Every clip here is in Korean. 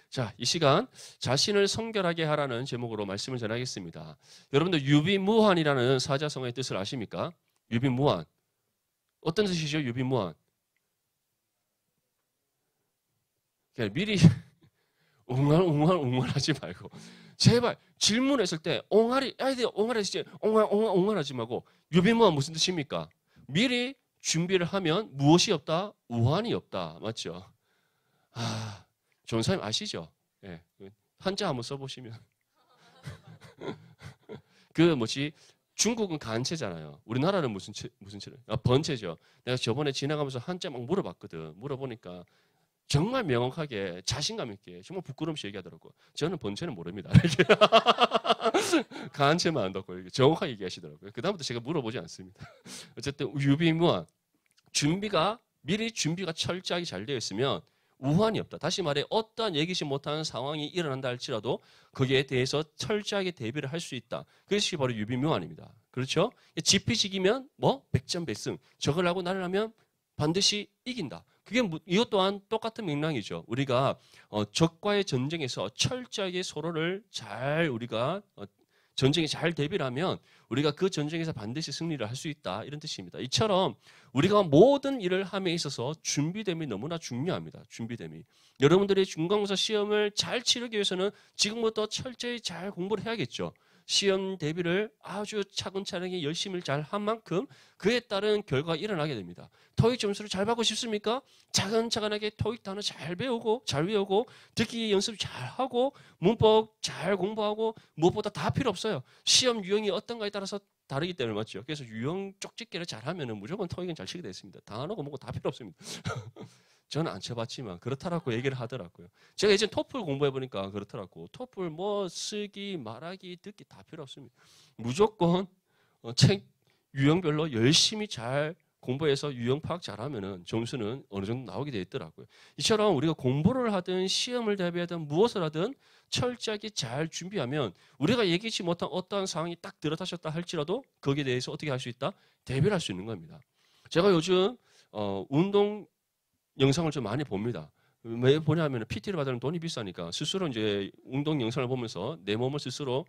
자, 이 시간 자신을 성결하게 하라는 제목으로 말씀을 전하겠습니다. 여러분들 유비무환이라는 사자성어의 뜻을 아십니까? 유비무환. 어떤 뜻이죠? 유비무환. 그냥 미리 옹알하지 말고 제발 질문했을 때 옹알하지 말고 유비무환 무슨 뜻입니까? 미리 준비를 하면 무엇이 없다? 우환이 없다. 맞죠? 좋은 사람 아시죠? 예. 한자 한번 써보시면. 중국은 간체잖아요. 우리나라는 무슨 체를? 번체죠. 내가 저번에 지나가면서 한자 막 물어봤거든. 물어보니까 정말 명확하게 자신감 있게 정말 부끄러움없이 얘기하더라고. 저는 번체는 모릅니다. 간체만 안다고 정확하게 얘기하시더라고요. 그다음부터 제가 물어보지 않습니다. 어쨌든 유비무환. 미리 준비가 철저하게 잘 되어 있으면 우환이 없다. 다시 말해 어떠한 예기치 못한 상황이 일어난다 할지라도 거기에 대해서 철저하게 대비를 할 수 있다. 그것이 바로 유비무환입니다. 그렇죠? 지피지기면 백전백승. 적을 하고 나를 하면 반드시 이긴다. 이것 또한 똑같은 맥락이죠. 우리가 적과의 전쟁에서 철저하게 서로를 우리가 전쟁에 잘 대비를 하면 우리가 그 전쟁에서 반드시 승리를 할 수 있다. 이런 뜻입니다. 이처럼 우리가 모든 일을 함에 있어서 준비됨이 너무나 중요합니다. 준비됨이. 여러분들이 중간고사 시험을 잘 치르기 위해서는 지금부터 철저히 잘 공부를 해야겠죠. 시험 대비를 아주 차근차근히 열심히 잘 한 만큼 그에 따른 결과가 일어나게 됩니다. 토익 점수를 잘 받고 싶습니까? 차근차근하게 토익 단어 잘 배우고 잘 외우고 듣기 연습 잘 하고 문법 잘 공부하고 무엇보다 다 필요 없어요. 시험 유형이 어떤가에 따라서 다르기 때문에 맞죠. 그래서 유형 쪽집게를 잘하면 무조건 토익은 잘 치게 됐습니다. 단어고 뭐고 다 필요 없습니다. 저는 안 쳐봤지만 그렇다라고 얘기를 하더라고요. 제가 예전 토플 공부해보니까 그렇더라고. 토플 쓰기, 말하기, 듣기 다 필요 없습니다. 무조건 책 유형별로 열심히 잘 공부해서 유형 파악 잘하면은 점수는 어느 정도 나오게 돼 있더라고요. 이처럼 우리가 공부를 하든 시험을 대비하든 무엇을 하든 철저하게 잘 준비하면 우리가 예기치 못한 어떠한 상황이 딱 들어닥쳤다 할지라도 거기에 대해서 어떻게 할 수 있다? 대비를 할 수 있는 겁니다. 제가 요즘 운동 영상을 좀 많이 봅니다. 왜 보냐면 PT를 받으면 돈이 비싸니까 스스로 이제 운동 영상을 보면서 내 몸을 스스로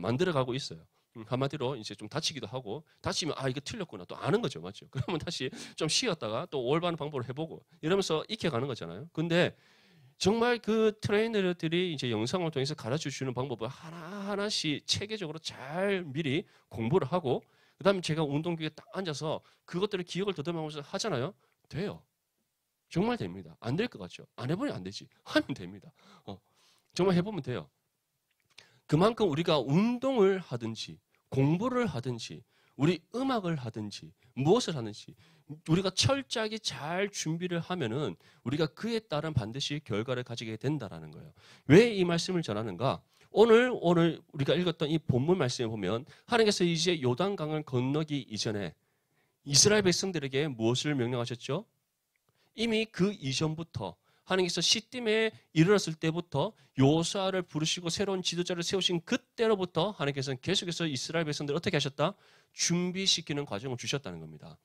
만들어가고 있어요. 한마디로 이제 좀 다치기도 하고 다치면 이거 틀렸구나 또 아는 거죠, 맞죠? 그러면 다시 좀 쉬었다가 또 올바른 방법을 해보고 이러면서 익혀가는 거잖아요. 근데 정말 그 트레이너들이 이제 영상을 통해서 가르쳐 주는 방법을 하나하나씩 체계적으로 잘 미리 공부를 하고 그다음에 제가 운동기에 딱 앉아서 그것들을 기억을 더듬으면서 하잖아요. 돼요. 정말 됩니다. 안 될 것 같죠? 안 해보면 안 되지. 하면 됩니다. 정말 해보면 돼요. 그만큼 우리가 운동을 하든지 공부를 하든지 우리 음악을 하든지 무엇을 하든지 우리가 철저하게 잘 준비를 하면은 우리가 그에 따른 반드시 결과를 가지게 된다라는 거예요. 왜 이 말씀을 전하는가? 오늘 우리가 읽었던 이 본문 말씀에 보면 하나님께서 이제 요단강을 건너기 이전에 이스라엘 백성들에게 무엇을 명령하셨죠? 이미 그 이전부터 하나님께서 시딤에 이르렀을 때부터 여호수아를 부르시고 새로운 지도자를 세우신 그때로부터 하나님께서는 계속해서 이스라엘 백성들을 어떻게 하셨다? 준비시키는 과정을 주셨다는 겁니다.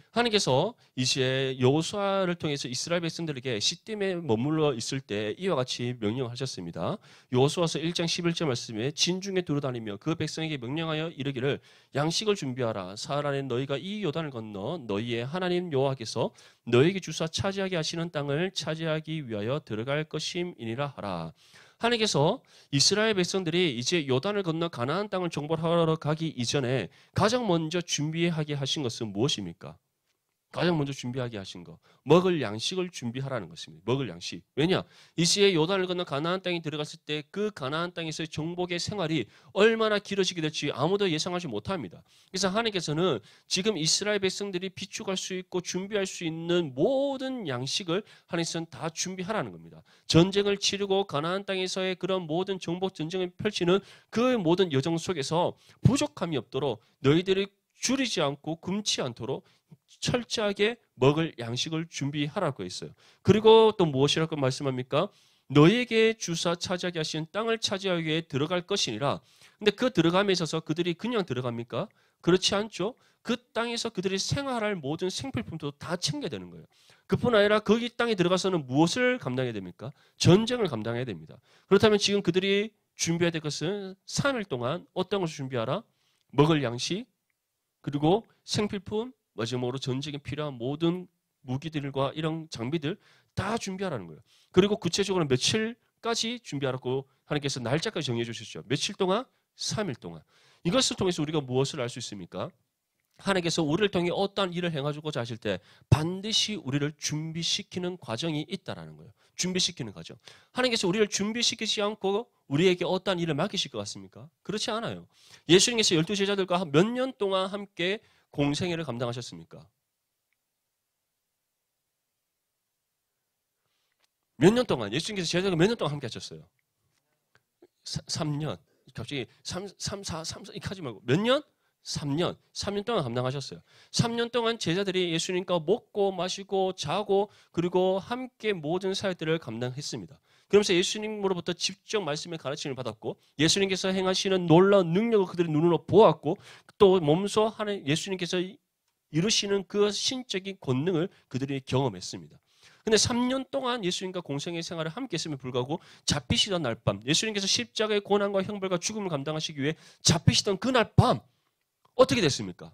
하나님께서 이제 여호수아를 통해서 이스라엘 백성들에게 시딤에 머물러 있을 때 이와 같이 명령하셨습니다. 여호수아서 1장 11절 말씀에 진중에 두루다니며 그 백성에게 명령하여 이르기를 양식을 준비하라. 사흘 안에 너희가 이 요단을 건너 너희의 하나님 여호와께서 너희에게 주사 차지하게 하시는 땅을 차지하기 위하여 들어갈 것임이니라 하라. 하나님께서 이스라엘 백성들이 이제 요단을 건너 가나안 땅을 정벌하러 가기 이전에 가장 먼저 준비하게 하신 것은 무엇입니까? 가장 먼저 준비하게 하신 거. 먹을 양식을 준비하라는 것입니다. 먹을 양식. 왜냐? 이시에 요단을 건너 가나안 땅에 들어갔을 때 그 가나안 땅에서의 정복의 생활이 얼마나 길어지게 될지 아무도 예상하지 못합니다. 그래서 하나님께서는 지금 이스라엘 백성들이 비축할 수 있고 준비할 수 있는 모든 양식을 하나님께서는 다 준비하라는 겁니다. 전쟁을 치르고 가나안 땅에서의 그런 모든 정복 전쟁을 펼치는 그 모든 여정 속에서 부족함이 없도록 너희들이 줄이지 않고 굶지 않도록 철저하게 먹을 양식을 준비하라고 했어요. 그리고 또 무엇이라고 말씀합니까? 너에게 주사 차지하게 하신 땅을 차지하기 위해 들어갈 것이니라. 근데 그 들어감에 있어서 그들이 그냥 들어갑니까? 그렇지 않죠? 그 땅에서 그들이 생활할 모든 생필품도 다 챙겨야 되는 거예요. 그뿐 아니라 거기 땅에 들어가서는 무엇을 감당해야 됩니까? 전쟁을 감당해야 됩니다. 그렇다면 지금 그들이 준비해야 될 것은 3일 동안 어떤 것을 준비하라? 먹을 양식, 그리고 생필품, 마지막으로 전쟁에 필요한 모든 무기들과 이런 장비들 다 준비하라는 거예요. 그리고 구체적으로 며칠까지 준비하라고 하나님께서 날짜까지 정해 주셨죠. 며칠 동안? 3일 동안. 이것을 통해서 우리가 무엇을 알 수 있습니까? 하나님께서 우리를 통해 어떠한 일을 행하고자 하실 때 반드시 우리를 준비시키는 과정이 있다라는 거예요. 준비시키는 과정. 하나님께서 우리를 준비시키지 않고 우리에게 어떠한 일을 맡기실 것 같습니까? 그렇지 않아요. 예수님께서 12 제자들과 몇 년 동안 함께 공생애를 감당하셨습니까? 몇 년 동안, 예수님께서 제자들과 몇 년 동안 함께 하셨어요? 3년. 갑자기 3, 4, 이렇게 하지 말고 몇 년? 3년. 3년 동안 감당하셨어요. 3년 동안 제자들이 예수님과 먹고 마시고 자고 그리고 함께 모든 사역들을 감당했습니다. 그러면서 예수님으로부터 직접 말씀의 가르침을 받았고 예수님께서 행하시는 놀라운 능력을 그들의 눈으로 보았고 또 몸소 하는 예수님께서 이루시는 그 신적인 권능을 그들이 경험했습니다. 근데 3년 동안 예수님과 공생의 생활을 함께 했음에 불구하고 잡히시던 날 밤, 예수님께서 십자가의 고난과 형벌과 죽음을 감당하시기 위해 잡히시던 그날 밤 어떻게 됐습니까?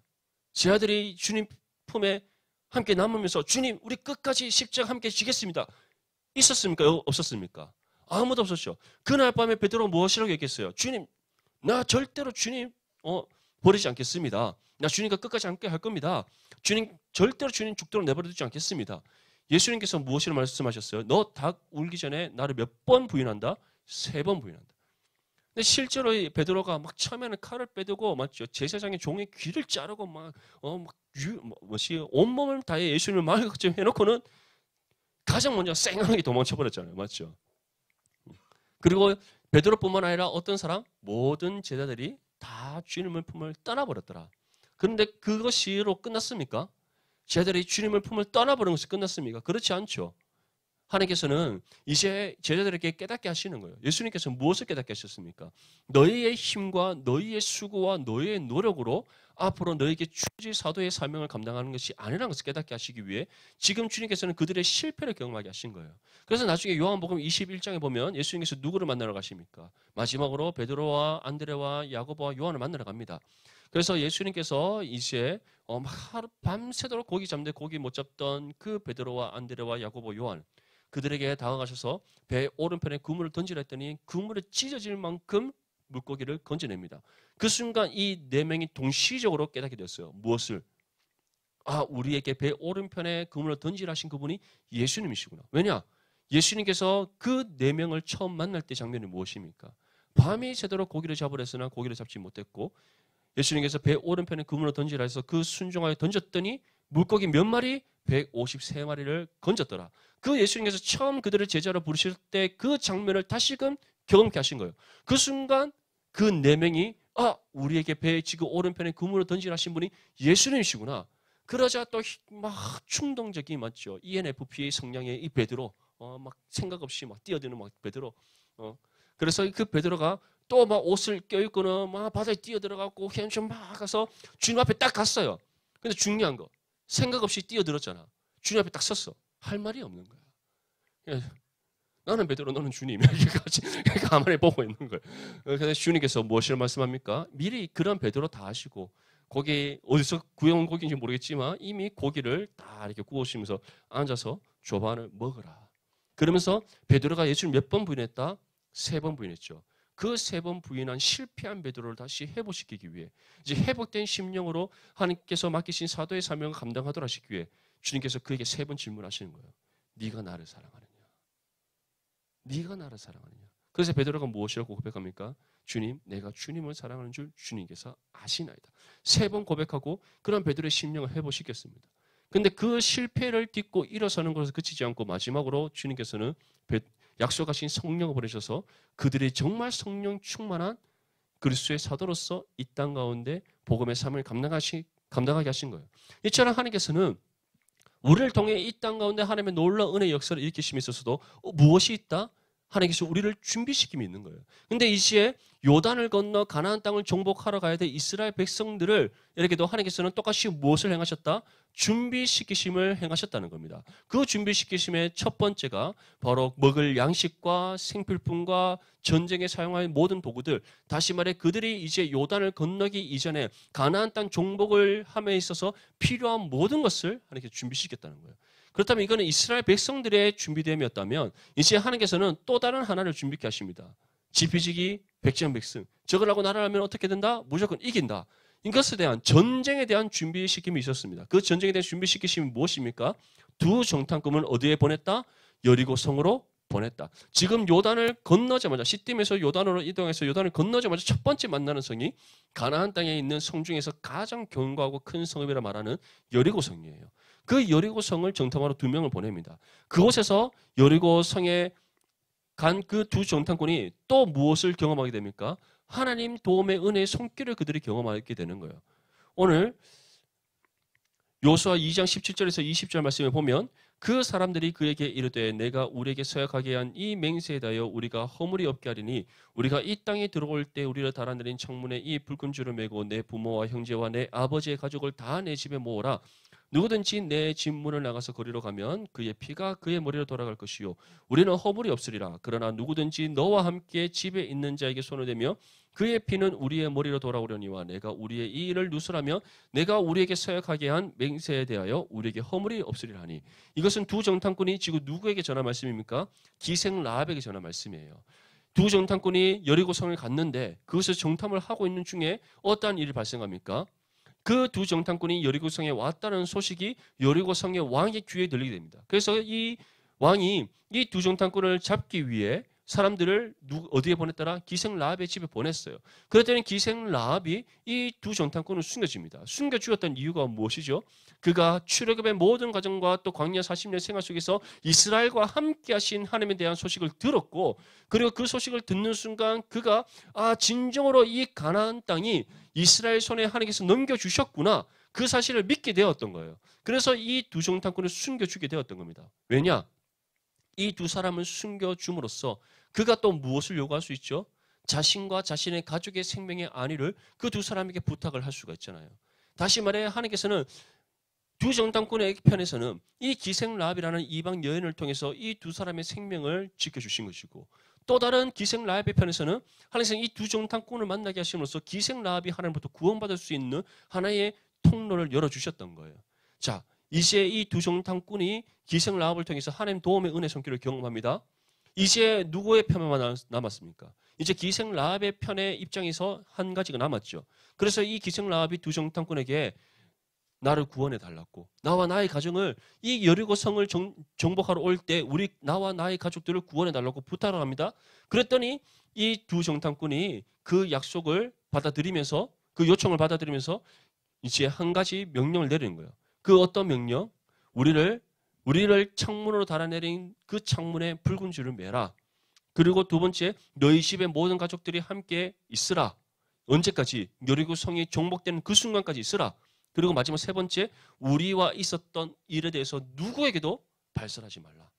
제 아들이 주님 품에 함께 남으면서 주님 우리 끝까지 십자가 함께 지겠습니다. 있었습니까? 없었습니까? 아무도 없었죠. 그날 밤에 베드로가 무엇이라고 얘기했어요? 주님 나 절대로 주님 버리지 않겠습니다. 나 주님과 끝까지 함께 할 겁니다. 주님 절대로 주님 죽도록 내버려두지 않겠습니다. 예수님께서 무엇이라고 말씀하셨어요? 너 닭 울기 전에 나를 몇 번 부인한다? 3번 부인한다. 근데 실제로 베드로가 막 처음에는 칼을 빼두고 맞죠? 제사장의 종의 귀를 자르고 온몸을 다해 예수님을 말같이 해놓고는 가장 먼저 쌩하게 도망쳐 버렸잖아요, 맞죠? 그리고 베드로뿐만 아니라 어떤 사람 모든 제자들이 다 주님의 품을 떠나버렸더라. 그런데 그것이로 끝났습니까? 제자들이 주님의 품을 떠나버린 것이 끝났습니까? 그렇지 않죠. 하나님께서는 이제 제자들에게 깨닫게 하시는 거예요. 예수님께서 무엇을 깨닫게 하셨습니까? 너희의 힘과 너희의 수고와 너희의 노력으로 앞으로 너희에게 주지 사도의 사명을 감당하는 것이 아니라는 것을 깨닫게 하시기 위해 지금 주님께서는 그들의 실패를 경험하게 하신 거예요. 그래서 나중에 요한복음 21장에 보면 예수님께서 누구를 만나러 가십니까? 마지막으로 베드로와 안드레와 야고보와 요한을 만나러 갑니다. 그래서 예수님께서 이제 하루 밤새도록 고기 잡는데 고기 못 잡던 그 베드로와 안드레와 야고보 요한 그들에게 다가가셔서 배 오른편에 그물을 던지라 했더니 그물에 찢어질 만큼 물고기를 건져냅니다. 그 순간 이 4명이 동시적으로 깨닫게 됐어요. 무엇을? 우리에게 배 오른편에 그물을 던지라 하신 그분이 예수님이시구나. 왜냐? 예수님께서 그 4명을 처음 만날 때 장면이 무엇입니까? 밤이 새도록 고기를 잡으려 했으나 고기를 잡지 못했고 예수님께서 배 오른편에 그물을 던지라 해서 그 순종하여 던졌더니 물고기 몇 마리? 153마리를 건졌더라. 그 예수님께서 처음 그들을 제자로 부르실 때 그 장면을 다시금 경험케 하신 거예요. 그 순간 그 4명이 우리에게 배 지금 오른편에 그물을 던지라 하신 분이 예수님이시구나. 그러자 또 막 충동적인 맞죠. ENFP 성향의 이 베드로 막 생각 없이 막 뛰어드는 막 베드로 그래서 그 베드로가 또 막 옷을 껴입고는 막 바다에 뛰어들어가고 헤엄쳐 막 가서 주님 앞에 딱 갔어요. 근데 중요한 거 생각 없이 뛰어들었잖아. 주님 앞에 딱 섰어. 할 말이 없는 거야. 나는 베드로 너는 주님 이렇게 가만히 보고 있는 거예요. 그래서 주님께서 무엇을 말씀합니까? 미리 그런 베드로 다 아시고 고기 어디서 구해온 고기인지 모르겠지만 이미 고기를 다 이렇게 구우시면서 앉아서 조반을 먹으라. 그러면서 베드로가 예수를 몇 번 부인했다? 3번 부인했죠. 그 3번 부인한 실패한 베드로를 다시 회복시키기 위해 이제 회복된 심령으로 하나님께서 맡기신 사도의 사명을 감당하도록 하시기 위해 주님께서 그에게 3번 질문하시는 거예요. 네가 나를 사랑하느냐? 네가 나를 사랑하느냐? 그래서 베드로가 무엇이라고 고백합니까? 주님, 내가 주님을 사랑하는 줄 주님께서 아시나이다. 3번 고백하고 그런 베드로의 심령을 회복시켰습니다. 그런데 그 실패를 딛고 일어서는 것에서 그치지 않고 마지막으로 주님께서는 약속하신 성령을 보내셔서 그들이 정말 성령 충만한 그리스도의 사도로서 이 땅 가운데 복음의 삶을 감당하게 하신 거예요. 이처럼 하나님께서는 우리를 통해 이 땅 가운데 하나님의 놀라운 은혜의 역사를 일으키심에 있어서도 무엇이 있다? 하나님께서 우리를 준비시킴이 있는 거예요. 근데 이시에 요단을 건너 가나안 땅을 정복하러 가야 될 이스라엘 백성들을 이렇게도 하나님께서는 똑같이 무엇을 행하셨다? 준비시키심을 행하셨다는 겁니다. 그 준비시키심의 첫 번째가 바로 먹을 양식과 생필품과 전쟁에 사용할 모든 도구들, 다시 말해 그들이 이제 요단을 건너기 이전에 가나안 땅 정복을 함에 있어서 필요한 모든 것을 하나님께서 준비시켰다는 거예요. 그렇다면 이거는 이스라엘 백성들의 준비됨이었다면 이제 하나님께서는 또 다른 하나를 준비케 하십니다. 지피지기 백전백승. 저걸 하고 나를 하면 어떻게 된다? 무조건 이긴다. 이것에 대한 전쟁에 대한 준비시킴이 있었습니다. 그 전쟁에 대한 준비시키심이 무엇입니까? 두 정탐꾼을 어디에 보냈다? 여리고 성으로 보냈다. 지금 요단을 건너자마자 시딤에서 요단으로 이동해서 요단을 건너자마자 첫 번째 만나는 성이 가나안 땅에 있는 성 중에서 가장 견고하고 큰 성읍이라 말하는 여리고 성이에요. 그 여리고 성을 정탐하러 2명을 보냅니다. 그곳에서 여리고 성에 간 그 두 정탐꾼이 또 무엇을 경험하게 됩니까? 하나님 도움의 은혜의 손길을 그들이 경험하게 되는 거예요. 오늘 요수아 2장 17절에서 20절 말씀을 보면 그 사람들이 그에게 이르되 내가 우리에게 서약하게 한 이 맹세에 대하여 우리가 허물이 없게 하리니 우리가 이 땅에 들어올 때 우리를 달아내린 청문에 이 붉은 줄을 메고 내 부모와 형제와 내 아버지의 가족을 다 내 집에 모으라. 누구든지 내 집 문을 나가서 거리로 가면 그의 피가 그의 머리로 돌아갈 것이요 우리는 허물이 없으리라. 그러나 누구든지 너와 함께 집에 있는 자에게 손을 대며 그의 피는 우리의 머리로 돌아오려니와 내가 우리의 이 일을 누설하며 내가 우리에게 서약하게 한 맹세에 대하여 우리에게 허물이 없으리라 하니. 이것은 두 정탐꾼이 지금 누구에게 전한 말씀입니까? 기생 라합에게 전한 말씀이에요. 두 정탐꾼이 여리고 성을 갔는데 그것을 정탐을 하고 있는 중에 어떠한 일이 발생합니까? 그 두 정탐꾼이 여리고 성에 왔다는 소식이 여리고 성의 왕의 귀에 들리게 됩니다. 그래서 이 왕이 이 두 정탐꾼을 잡기 위해 사람들을 어디에 보냈더라? 기생 라합의 집에 보냈어요. 그랬더니 기생 라합이 이 두 정탐꾼을 숨겨줍니다. 숨겨주었던 이유가 무엇이죠? 그가 출애굽의 모든 과정과 또 광야 40년 생활 속에서 이스라엘과 함께 하신 하나님에 대한 소식을 들었고 그리고 그 소식을 듣는 순간 그가 진정으로 이 가나안 땅이 이스라엘 손에 하나님께서 넘겨주셨구나. 그 사실을 믿게 되었던 거예요. 그래서 이 두 정탐꾼을 숨겨주게 되었던 겁니다. 왜냐? 이 두 사람을 숨겨줌으로써 그가 또 무엇을 요구할 수 있죠? 자신과 자신의 가족의 생명의 안위를 그 두 사람에게 부탁을 할 수가 있잖아요. 다시 말해 하나님께서는 두 정탐꾼의 편에서는 이 기생 라합이라는 이방 여인을 통해서 이 두 사람의 생명을 지켜주신 것이고 또 다른 기생 라합의 편에서는 하나님께서 이 두 정탐꾼을 만나게 하심으로써 기생 라합이 하나님부터 구원받을 수 있는 하나의 통로를 열어주셨던 거예요. 자, 이제 이 두 정탐꾼이 기생 라합을 통해서 하나님 도움의 은혜 손길을 경험합니다. 이제 누구의 편만 남았습니까? 이제 기생 라합의 편의 입장에서 한 가지가 남았죠. 그래서 이 기생 라합이 두 정탐꾼에게 나를 구원해 달라고 나와 나의 가정을 이 여리고 성을 정복하러 올 때 나와 나의 가족들을 구원해 달라고 부탁을 합니다. 그랬더니 이 두 정탐꾼이 그 약속을 받아들이면서 그 요청을 받아들이면서 이제 한 가지 명령을 내리는 거예요. 그 어떤 명령? 우리를 창문으로 달아내린 그 창문에 붉은 줄을 매라. 그리고 두 번째, 너희 집의 모든 가족들이 함께 있으라. 언제까지? 여리고 성이 정복되는 그 순간까지 있으라. 그리고 마지막 세 번째, 우리와 있었던 일에 대해서 누구에게도 발설하지 말라.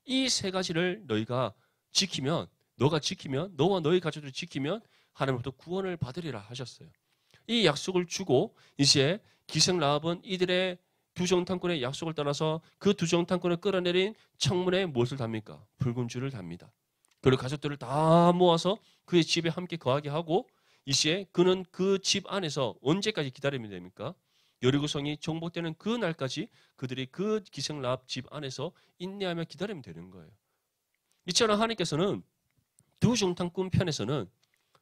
이 세 가지를 너가 지키면 너와 너희 가족들이 지키면 하나님으로부터 구원을 받으리라 하셨어요. 이 약속을 주고 이제 기생 라합은 이들의 두 정탐꾼의 약속을 따라서 그 두 정탐꾼을 끌어내린 창문에 무엇을 답니까? 붉은 줄을 답니다. 그리고 가족들을 다 모아서 그의 집에 함께 거하게 하고 이제 그는 그 집 안에서 언제까지 기다리면 됩니까? 여리고성이 정복되는 그 날까지 그들이 그 기생 라합 집 안에서 인내하며 기다리면 되는 거예요. 이처럼 하나님께서는 두 정탐꾼 편에서는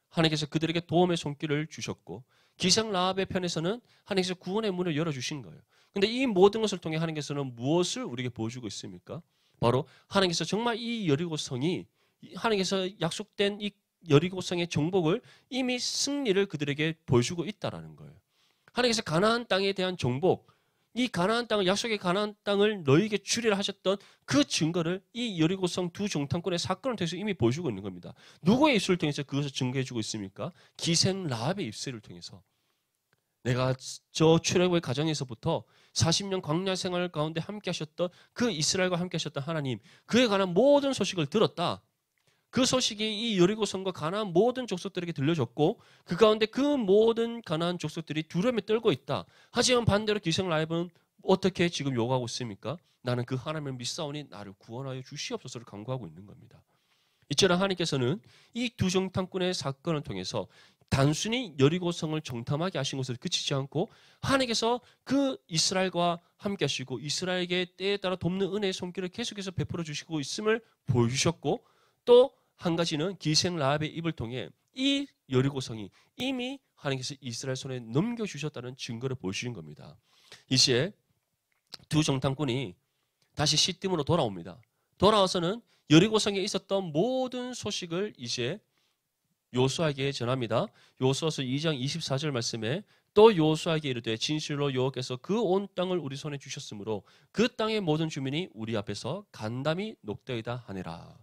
하나님께서 그들에게 도움의 손길을 주셨고 기생 라합의 편에서는 하나님께서 구원의 문을 열어주신 거예요. 그런데 이 모든 것을 통해 하나님께서는 무엇을 우리에게 보여주고 있습니까? 바로 하나님께서 정말 이 여리고성이 하나님께서 약속된 이 여리고성의 정복을 이미 승리를 그들에게 보여주고 있다라는 거예요. 하나님께서 가나안 땅에 대한 정복, 이 가나안 땅을 약속의 가나안 땅을 너희에게 주리라 하셨던 그 증거를 이 여리고성 두 정탐꾼의 사건을 통해서 이미 보여주고 있는 겁니다. 누구의 입술을 통해서 그것을 증거해주고 있습니까? 기생 라합의 입술을 통해서. 내가 저 출애굽의 가정에서부터 40년 광야 생활 가운데 함께 하셨던 그 이스라엘과 함께 하셨던 하나님, 그에 관한 모든 소식을 들었다. 그 소식이 이 여리고성과 가나안 모든 족속들에게 들려졌고 그 가운데 그 모든 가나안 족속들이 두려움에 떨고 있다. 하지만 반대로 기생 라합은 어떻게 지금 요구하고 있습니까? 나는 그 하나님을 믿사오니 나를 구원하여 주시옵소서를 간구하고 있는 겁니다. 이처럼 하나님께서는 이 두 정탐꾼의 사건을 통해서 단순히 여리고성을 정탐하게 하신 것을 그치지 않고 하나님께서 그 이스라엘과 함께 하시고 이스라엘에게 때에 따라 돕는 은혜의 손길을 계속해서 베풀어 주시고 있음을 보여주셨고 또 한 가지는 기생 라합의 입을 통해 이 여리고성이 이미 하나님께서 이스라엘 손에 넘겨주셨다는 증거를 보여주신 겁니다. 이제 두 정탐꾼이 다시 시딤으로 돌아옵니다. 돌아와서는 여리고성에 있었던 모든 소식을 이제 요수아에게 전합니다. 요수아서 2장 24절 말씀에 또 요수아에게 이르되 진실로 여호와께서 그 온 땅을 우리 손에 주셨으므로 그 땅의 모든 주민이 우리 앞에서 간담이 녹되이다 하니라.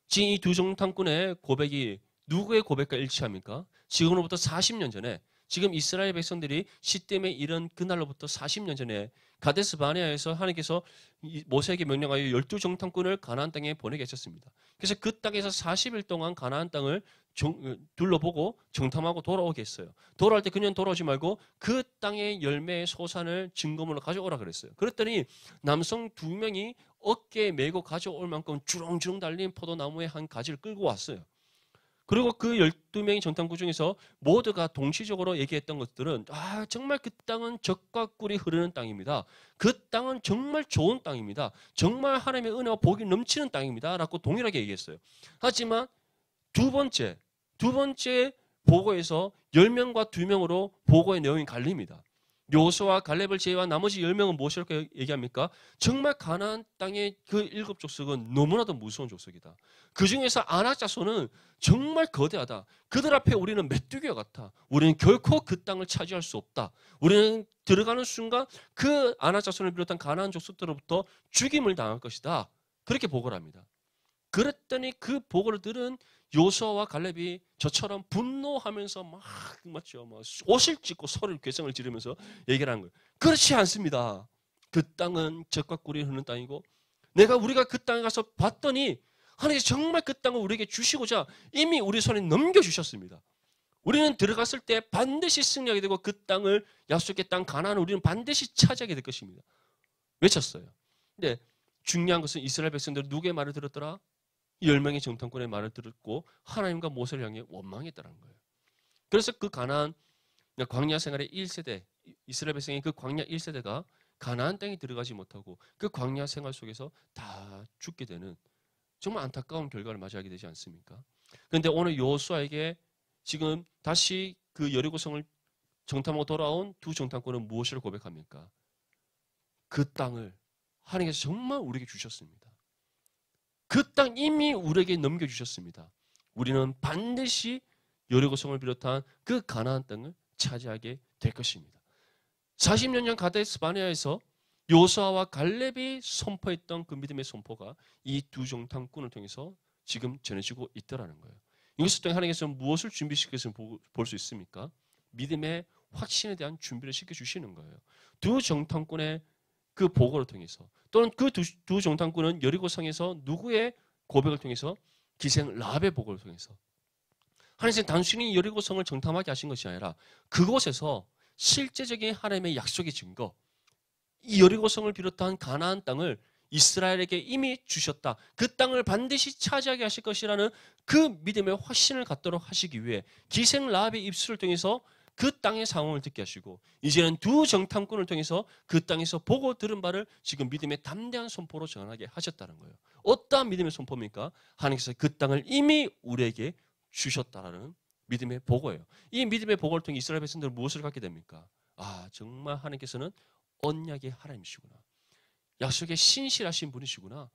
지금 이 두 정탐꾼의 고백이 누구의 고백과 일치합니까? 지금으로부터 40년 전에 지금 이스라엘 백성들이 시딤에 이른 그날로부터 40년 전에 가데스 바네아에서 하나님께서 모세에게 명령하여 12정탐꾼을 가나안 땅에 보내게 하셨습니다. 그래서 그 땅에서 40일 동안 가나안 땅을 둘러보고 정탐하고 돌아오게 했어요. 돌아올 때 그냥 돌아오지 말고 그 땅의 열매의 소산을 증거물로 가져오라 그랬어요. 그랬더니 남성 2명이 어깨에 메고 가져올 만큼 주렁주렁 달린 포도나무의 한 가지를 끌고 왔어요. 그리고 그 12명의 정탐꾼 중에서 모두가 동시적으로 얘기했던 것들은 정말 그 땅은 젖과 꿀이 흐르는 땅입니다. 그 땅은 정말 좋은 땅입니다. 정말 하나님의 은혜와 복이 넘치는 땅입니다. 라고 동일하게 얘기했어요. 하지만 두 번째 보고에서 10명과 2명으로 보고의 내용이 갈립니다. 요수와 갈렙을 제외한 나머지 10명은 무엇이라고 얘기합니까? 정말 가나안 땅의 그 7족속은 너무나도 무서운 족속이다. 그 중에서 아낙 자손은 정말 거대하다. 그들 앞에 우리는 메뚜기와 같아. 우리는 결코 그 땅을 차지할 수 없다. 우리는 들어가는 순간 그 아낙 자손을 비롯한 가나안 족속들로부터 죽임을 당할 것이다. 그렇게 보고를 합니다. 그랬더니 그 보고를 들은 요수아와 갈렙이 저처럼 분노하면서 막 옷을 찢고 소리를 괴성을 지르면서 얘기를 하는 거예요. 그렇지 않습니다. 그 땅은 젖과 꿀이 흐르는 땅이고 우리가 그 땅에 가서 봤더니 하나님께서 정말 그 땅을 우리에게 주시고자 이미 우리 손에 넘겨주셨습니다. 우리는 들어갔을 때 반드시 승리하게 되고 그 땅을 약속의 땅 가나안을 우리는 반드시 차지하게 될 것입니다. 외쳤어요. 근데 중요한 것은 이스라엘 백성들은 누구의 말을 들었더라? 10명의 정탐꾼의 말을 들었고 하나님과 모세를 향해 원망했다는 거예요. 그래서 그 가나안 광야 생활의 1세대 이스라엘 백성의 그 광야 1세대가 가나안 땅에 들어가지 못하고 그 광야 생활 속에서 다 죽게 되는 정말 안타까운 결과를 맞이하게 되지 않습니까? 그런데 오늘 여호수아에게 지금 다시 그 여리고성을 정탐하고 돌아온 두 정탐꾼은 무엇을 고백합니까? 그 땅을 하나님께서 정말 우리에게 주셨습니다. 그 땅 이미 우리에게 넘겨주셨습니다. 우리는 반드시 여리고성을 비롯한 그 가나안 땅을 차지하게 될 것입니다. 40년 전 가데스 바네아에서 요수아와 갈렙이 선포했던 그 믿음의 선포가 이 두 정탐꾼을 통해서 지금 전해지고 있더라는 거예요. 이것을 통해 하나님께서 무엇을 준비시켜서 볼 수 있습니까? 믿음의 확신에 대한 준비를 시켜주시는 거예요. 두 정탐꾼의 그 보고를 통해서 또는 그 두 정탐꾼은 여리고성에서 누구의 고백을 통해서 기생 라합의 보고를 통해서 하나님께서 단순히 여리고성을 정탐하게 하신 것이 아니라 그곳에서 실제적인 하나님의 약속의 증거 이 여리고성을 비롯한 가나안 땅을 이스라엘에게 이미 주셨다. 그 땅을 반드시 차지하게 하실 것이라는 그 믿음의 확신을 갖도록 하시기 위해 기생 라합의 입술을 통해서 그 땅의 상황을 듣게 하시고 이제는 두 정탐꾼을 통해서 그 땅에서 보고 들은 바를 지금 믿음의 담대한 선포로 전하게 하셨다는 거예요. 어떠한 믿음의 선포입니까? 하나님께서 그 땅을 이미 우리에게 주셨다라는 믿음의 보고예요. 이 믿음의 보고를 통해 이스라엘 백성들은 무엇을 갖게 됩니까? 정말 하나님께서는 언약의 하나님이시구나. 약속에 신실하신 분이시구나.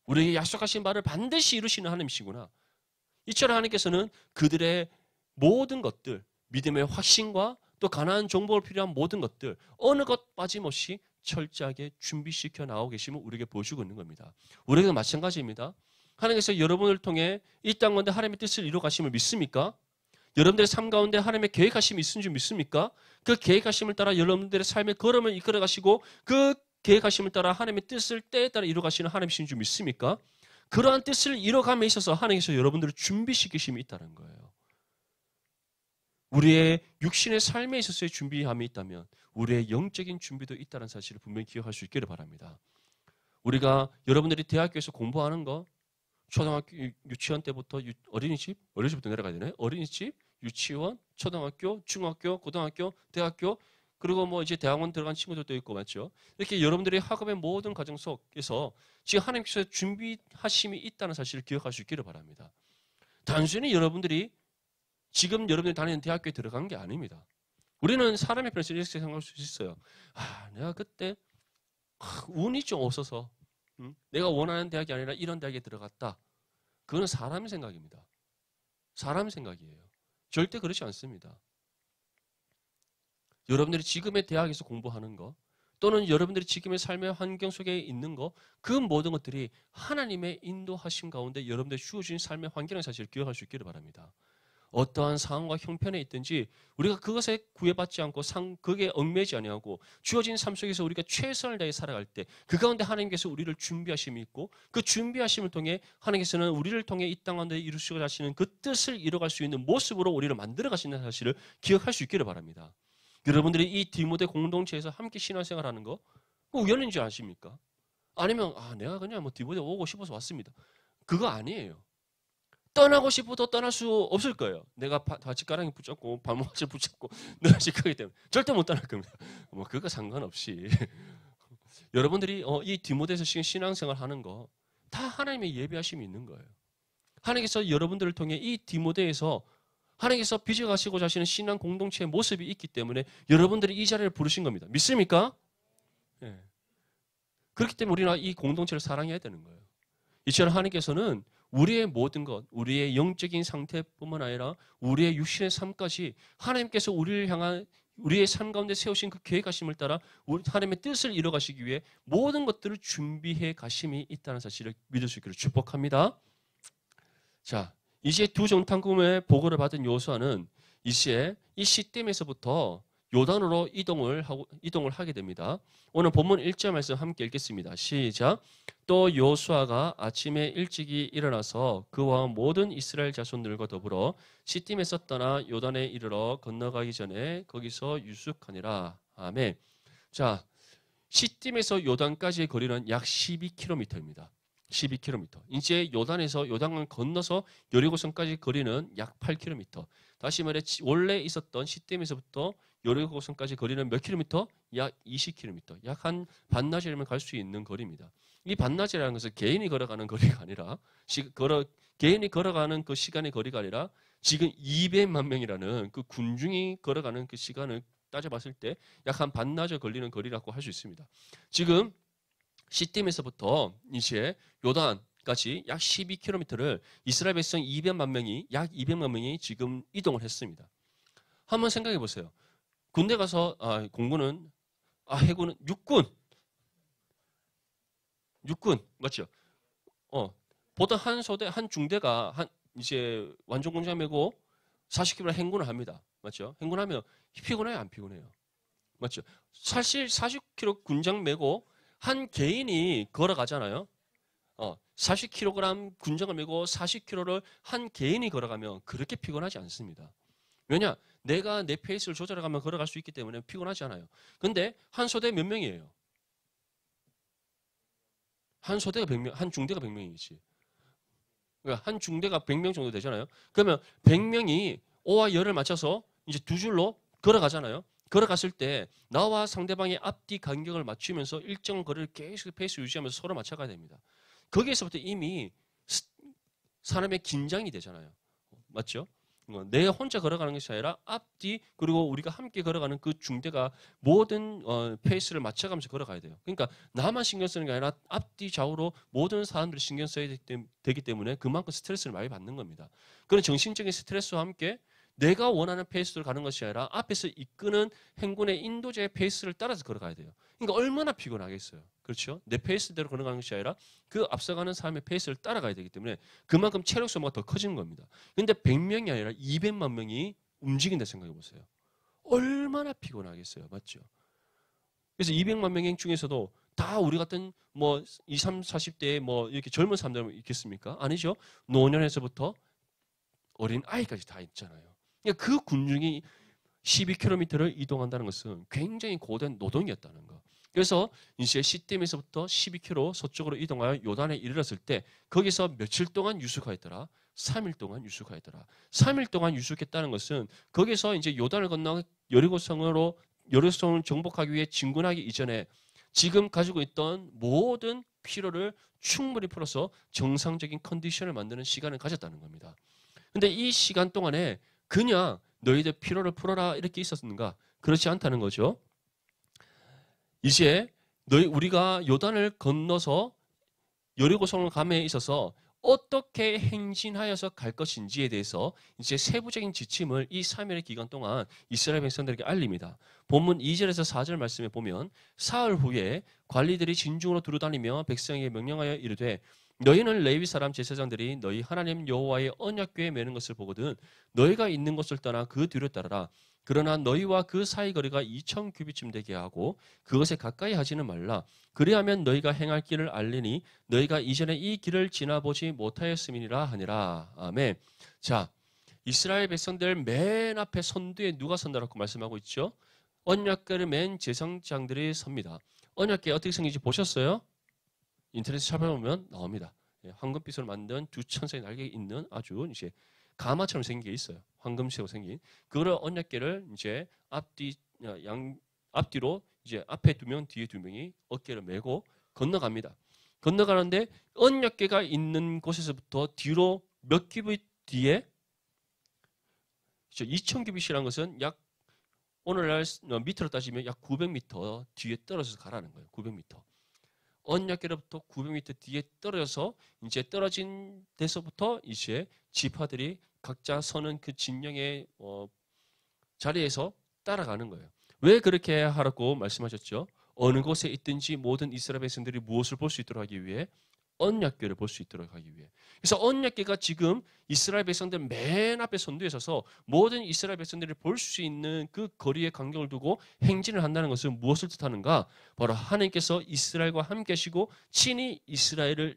우리에게 약속하신 바를 반드시 이루시는 하나님이시구나. 이처럼 하나님께서는 그들의 모든 것들 믿음의 확신과 또 가나안 정복을 필요한 모든 것들 어느 것 빠짐없이 철저하게 준비시켜 나오고 계심을 우리에게 보여주고 있는 겁니다. 우리에게도 마찬가지입니다. 하나님께서 여러분을 통해 이 땅 가운데 하나님의 뜻을 이루어 가심을 믿습니까? 여러분들의 삶 가운데 하나님의 계획하심이 있는 줄 믿습니까? 그 계획하심을 따라 여러분들의 삶의 걸음을 이끌어 가시고 그 계획하심을 따라 하나님의 뜻을 때에 따라 이루어 가시는 하나님이신 줄 믿습니까? 그러한 뜻을 이뤄감에 있어서 하나님께서 여러분들을 준비시키심이 있다는 거예요. 우리의 육신의 삶에 있어서의 준비함이 있다면 우리의 영적인 준비도 있다는 사실을 분명히 기억할 수 있기를 바랍니다. 우리가 여러분들이 대학교에서 공부하는 거 초등학교 유치원 때부터 어린이집 내려가야 되네. 어린이집, 유치원, 초등학교, 중학교, 고등학교, 대학교 그리고 뭐 이제 대학원 들어간 친구들도 있고 맞죠? 이렇게 여러분들이 학업의 모든 과정 속에서 지금 하나님께서 준비하심이 있다는 사실을 기억할 수 있기를 바랍니다. 단순히 여러분들이 지금 여러분들이 다니는 대학교에 들어간 게 아닙니다. 우리는 사람의 편에서 이렇게 생각할 수 있어요. 내가 그때 운이 좀 없어서 내가 원하는 대학이 아니라 이런 대학에 들어갔다. 그거는 사람의 생각입니다. 사람의 생각이에요. 절대 그렇지 않습니다. 여러분들이 지금의 대학에서 공부하는 거 또는 여러분들이 지금의 삶의 환경 속에 있는 거 그 모든 것들이 하나님의 인도하심 가운데 여러분들이 주어진 삶의 환경의 사실을 기억할 수 있기를 바랍니다. 어떠한 상황과 형편에 있든지 우리가 그것에 구애받지 않고 그게 얽매지 아니하고 주어진 삶 속에서 우리가 최선을 다해 살아갈 때 그 가운데 하나님께서 우리를 준비하심이 있고 그 준비하심을 통해 하나님께서는 우리를 통해 이 땅 가운데 이루시고자 하시는 그 뜻을 이뤄갈 수 있는 모습으로 우리를 만들어 가시는 사실을 기억할 수 있기를 바랍니다. 여러분들이 이 디모데 공동체에서 함께 신앙생활하는 거 우연인 줄 아십니까? 아니면 내가 그냥 뭐 디모데 오고 싶어서 왔습니다. 그거 아니에요. 떠나고 싶어도 떠날 수 없을 거예요. 내가 바짓가랑이 붙잡고 발목을 붙잡고 늘 하실 거기 때문에 절대 못 떠날 겁니다. 뭐 그거 상관없이 여러분들이 이 디모데에서 신앙생활 하는 거 다 하나님의 예비하심이 있는 거예요. 하나님께서 여러분들을 통해 이 디모데에서 하나님께서 빚어가시고자 하시는 신앙 공동체의 모습이 있기 때문에 여러분들이 이 자리를 부르신 겁니다. 믿습니까? 네. 그렇기 때문에 우리는 이 공동체를 사랑해야 되는 거예요. 이처럼 하나님께서는 우리의 모든 것, 우리의 영적인 상태뿐만 아니라 우리의 육신의 삶까지 하나님께서 우리를 향한 우리의 삶 가운데 세우신 그 계획하심을 따라 하나님의 뜻을 이뤄가시기 위해 모든 것들을 준비해 가심이 있다는 사실을 믿을 수 있기를 축복합니다. 자, 이제 두 정탐꾼의 보고를 받은 요수아는 이제 이 시댐에서부터 요단으로 이동을 하게 됩니다. 오늘 본문 1절 말씀 함께 읽겠습니다. 시작. 또 요수아가 아침에 일찍이 일어나서 그와 모든 이스라엘 자손들과 더불어 시딤에서 떠나 요단에 이르러 건너가기 전에 거기서 유숙하니라. 아멘. 자, 시딤에서 요단까지의 거리는 약 12km입니다. 12km. 이제 요단에서 요단강 건너서 여리고성까지 거리는 약 8km. 다시 말해 원래 있었던 시딤에서부터 여리고성까지 거리는 몇 킬로미터? 약 20km. 약 한 반나절이면 갈 수 있는 거리입니다. 이 반나절이라는 것은 개인이 걸어가는 거리가 아니라 개인이 걸어가는 그 시간의 거리가 아니라 지금 200만 명이라는 그 군중이 걸어가는 그 시간을 따져봤을 때 약 한 반나절 걸리는 거리라고 할 수 있습니다. 지금 시딤에서부터 이제 요단까지 약 12km를 이스라엘 백성 200만 명이 약 200만 명이 지금 이동을 했습니다. 한번 생각해 보세요. 군대 가서 공군은 해군은 육군 맞죠? 보통 한 소대 한 중대가 이제 완전 공장 메고 40km 행군을 합니다. 맞죠? 행군하면 피곤해요, 안 피곤해요? 맞죠? 사실 40km 군장 메고 한 개인이 걸어가잖아요. 40kg 군장을 메고 40km를 한 개인이 걸어가면 그렇게 피곤하지 않습니다. 왜냐? 내가 내 페이스를 조절해가면 걸어갈 수 있기 때문에 피곤하지 않아요. 근데 한 소대 몇 명이에요? 한 소대가 100명, 한 중대가 100명이지. 그러니까 한 중대가 100명 정도 되잖아요. 그러면 100명이 오와 열을 맞춰서 이제 두 줄로 걸어가잖아요. 걸어갔을 때 나와 상대방의 앞뒤 간격을 맞추면서 일정 거리를 계속 페이스 유지하면서 서로 맞춰가야 됩니다. 거기에서부터 이미 사람의 긴장이 되잖아요. 맞죠? 내 혼자 걸어가는 것이 아니라 앞뒤 그리고 우리가 함께 걸어가는 그 중대가 모든 페이스를 맞춰가면서 걸어가야 돼요. 그러니까 나만 신경 쓰는 게 아니라 앞뒤 좌우로 모든 사람들이 신경 써야 되기 때문에 그만큼 스트레스를 많이 받는 겁니다. 그런 정신적인 스트레스와 함께 내가 원하는 페이스로 가는 것이 아니라 앞에서 이끄는 행군의 인도자의 페이스를 따라서 걸어가야 돼요. 그러니까 얼마나 피곤하겠어요. 그렇죠? 내 페이스대로 걸어가는 것이 아니라 그 앞서가는 사람의 페이스를 따라가야 되기 때문에 그만큼 체력 소모가 더 커지는 겁니다. 그런데 100명이 아니라 200만 명이 움직인다 생각해 보세요. 얼마나 피곤하겠어요. 맞죠? 그래서 200만 명 중에서도 다 우리 같은 뭐 20, 30대의 뭐 이렇게 젊은 사람들 있겠습니까? 아니죠. 노년에서부터 어린 아이까지 다 있잖아요. 그러니까 그 군중이 12km를 이동한다는 것은 굉장히 고된 노동이었다는 거. 그래서 이제 시댐에서부터 12km 서쪽으로 이동하여 요단에 이르렀을 때 거기서 며칠 동안 유숙하였더라. 3일 동안 유숙하였더라. 3일 동안 유숙했다는 것은 거기서 이제 요단을 건너 여리고성을 정복하기 위해 진군하기 이전에 지금 가지고 있던 모든 피로를 충분히 풀어서 정상적인 컨디션을 만드는 시간을 가졌다는 겁니다. 근데 이 시간 동안에 그냥 너희들 피로를 풀어라 이렇게 있었는가? 그렇지 않다는 거죠. 이제 우리가 요단을 건너서 여리고성을 감에 있어서 어떻게 행진하여서 갈 것인지에 대해서 이제 세부적인 지침을 이 3일의 기간 동안 이스라엘 백성들에게 알립니다. 본문 2절에서 4절 말씀에 보면 사흘 후에 관리들이 진중으로 두루다니며 백성에게 명령하여 이르되 너희는 레위 사람 제사장들이 너희 하나님 여호와의 언약궤에 매는 것을 보거든 너희가 있는 곳을 떠나 그 뒤를 따르라. 그러나 너희와 그 사이 거리가 2000규빗쯤 되게 하고 그것에 가까이 하지는 말라. 그리하면 너희가 행할 길을 알리니 너희가 이전에 이 길을 지나보지 못하였음이니라 하니라. 아멘. 자, 이스라엘 백성들 맨 앞에 선두에 누가 선다라고 말씀하고 있죠? 언약궤를 맨 제사장들이 섭니다. 언약궤 어떻게 생긴지 보셨어요? 인터넷에 찾아보면 나옵니다. 황금빛으로 만든 두 천사의 날개 있는 아주 이제 가마처럼 생긴 게 있어요. 황금색으로 생긴. 그거를 언약궤를 이제 앞뒤로 이제 앞에 2명, 뒤에 2명이 어깨를 메고 건너갑니다. 건너가는데 언약궤가 있는 곳에서부터 뒤로 몇 규빗 뒤에 2000규빗이라는 것은 약 오늘날 미터로 따지면 약 900m 뒤에 떨어져서 가라는 거예요. 900m. 언약궤로부터 900m 뒤에 떨어져서 이제 떨어진 데서부터 이제 지파들이 각자 서는 그 진영의 자리에서 따라가는 거예요. 왜 그렇게 하라고 말씀하셨죠? 어느 곳에 있든지 모든 이스라엘 백성들이 무엇을 볼 수 있도록 하기 위해? 언약궤를 볼 수 있도록 하기 위해. 그래서 언약궤가 지금 이스라엘 백성들 맨 앞에 선두에 서서 모든 이스라엘 백성들이 볼 수 있는 그 거리의 간격을 두고 행진을 한다는 것은 무엇을 뜻하는가? 바로 하나님께서 이스라엘과 함께 하시고 친히 이스라엘을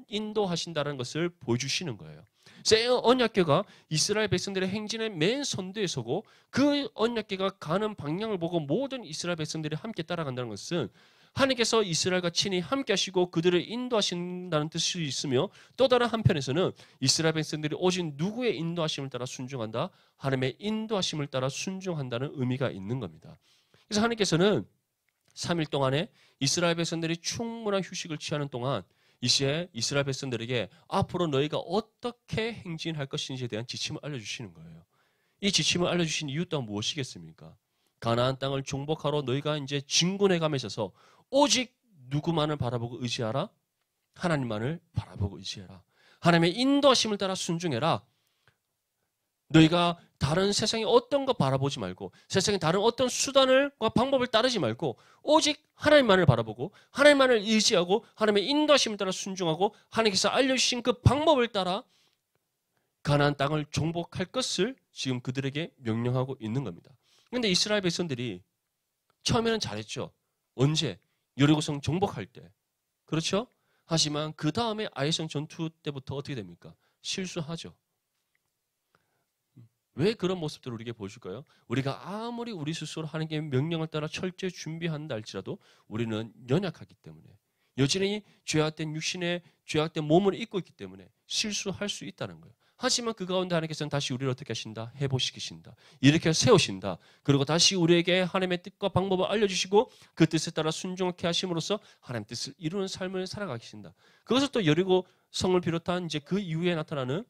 인도하신다는 것을 보여주시는 거예요. 그래서 언약궤가 이스라엘 백성들의 행진의 맨 선두에 서고 그 언약궤가 가는 방향을 보고 모든 이스라엘 백성들이 함께 따라간다는 것은 하나님께서 이스라엘과 친히 함께 하시고 그들을 인도하신다는 뜻이 있으며 또 다른 한편에서는 이스라엘 백성들이 오직 누구의 인도하심을 따라 순종한다? 하나님의 인도하심을 따라 순종한다는 의미가 있는 겁니다. 그래서 하나님께서는 3일 동안에 이스라엘 백성들이 충분한 휴식을 취하는 동안 이제 이스라엘 백성들에게 앞으로 너희가 어떻게 행진할 것인지에 대한 지침을 알려주시는 거예요. 이 지침을 알려주신 이유 또한 무엇이겠습니까? 가나안 땅을 정복하러 너희가 이제 진군해 가면서 있어서 오직 누구만을 바라보고 의지하라? 하나님만을 바라보고 의지해라. 하나님의 인도하심을 따라 순종해라. 너희가 다른 세상의 어떤 거 바라보지 말고 세상의 다른 어떤 수단과 방법을 따르지 말고 오직 하나님만을 바라보고 하나님만을 의지하고 하나님의 인도하심을 따라 순종하고 하나님께서 알려주신 그 방법을 따라 가나안 땅을 정복할 것을 지금 그들에게 명령하고 있는 겁니다. 그런데 이스라엘 백성들이 처음에는 잘했죠. 언제? 여리고성 정복할 때. 그렇죠? 하지만 그 다음에 아이성 전투 때부터 어떻게 됩니까? 실수하죠. 왜 그런 모습들을 우리에게 보여줄까요? 우리가 아무리 우리 스스로 하나님의 명령을 따라 철저히 준비한다 할지라도 우리는 연약하기 때문에 여전히 죄악된 육신의 죄악된 몸을 입고 있기 때문에 실수할 수 있다는 거예요. 하지만 그 가운데 하나님께서는 다시 우리를 어떻게 하신다? 회복시키신다. 이렇게 세우신다. 그리고 다시 우리에게 하나님의 뜻과 방법을 알려주시고 그 뜻에 따라 순종하게 하심으로써 하나님 뜻을 이루는 삶을 살아가게 하신다. 그것을 또 여리고성을 비롯한 이제 그 이후에 나타나는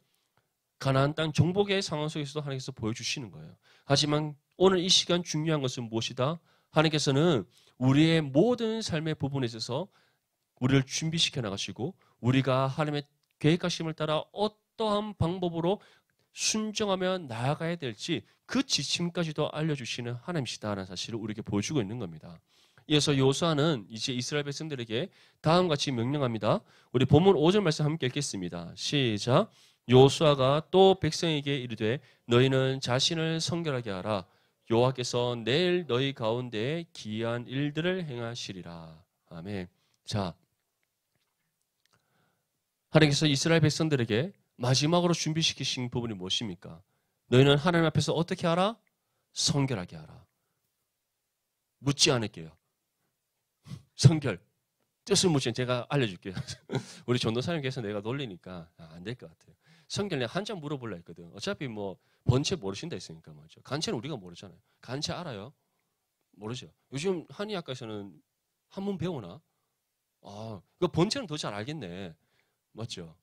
가나안 땅 정복의 상황 속에서도 하나님께서 보여주시는 거예요. 하지만 오늘 이 시간 중요한 것은 무엇이다? 하나님께서는 우리의 모든 삶의 부분에 있어서 우리를 준비시켜 나가시고 우리가 하나님의 계획하심을 따라 어떠한 방법으로 순종하며 나아가야 될지 그 지침까지도 알려주시는 하나님이시다라는 사실을 우리에게 보여주고 있는 겁니다. 이어서 여호수아는 이제 이스라엘 백성들에게 다음과 같이 명령합니다. 우리 본문 5절 말씀 함께 읽겠습니다. 시작. 여호수아가 또 백성에게 이르되 너희는 자신을 성결하게 하라. 여호와께서 내일 너희 가운데 기이한 일들을 행하시리라. 아멘. 자, 하나님께서 이스라엘 백성들에게 마지막으로 준비시키신 부분이 무엇입니까? 너희는 하나님 앞에서 어떻게 하라? 성결하게 하라. 묻지 않을게요. 성결. 뜻을 묻지 제가 알려줄게요. 우리 전도사님께서 내가 놀리니까 안 될 것 같아요. 성결 내가 한참 물어보려 했거든. 어차피 뭐 번체 모르신다 했으니까 맞죠. 간체는 우리가 모르잖아요. 간체 알아요? 모르죠. 요즘 한의학과에서는 한문 배우나? 아, 그 번체는 더 잘 알겠네. 맞죠?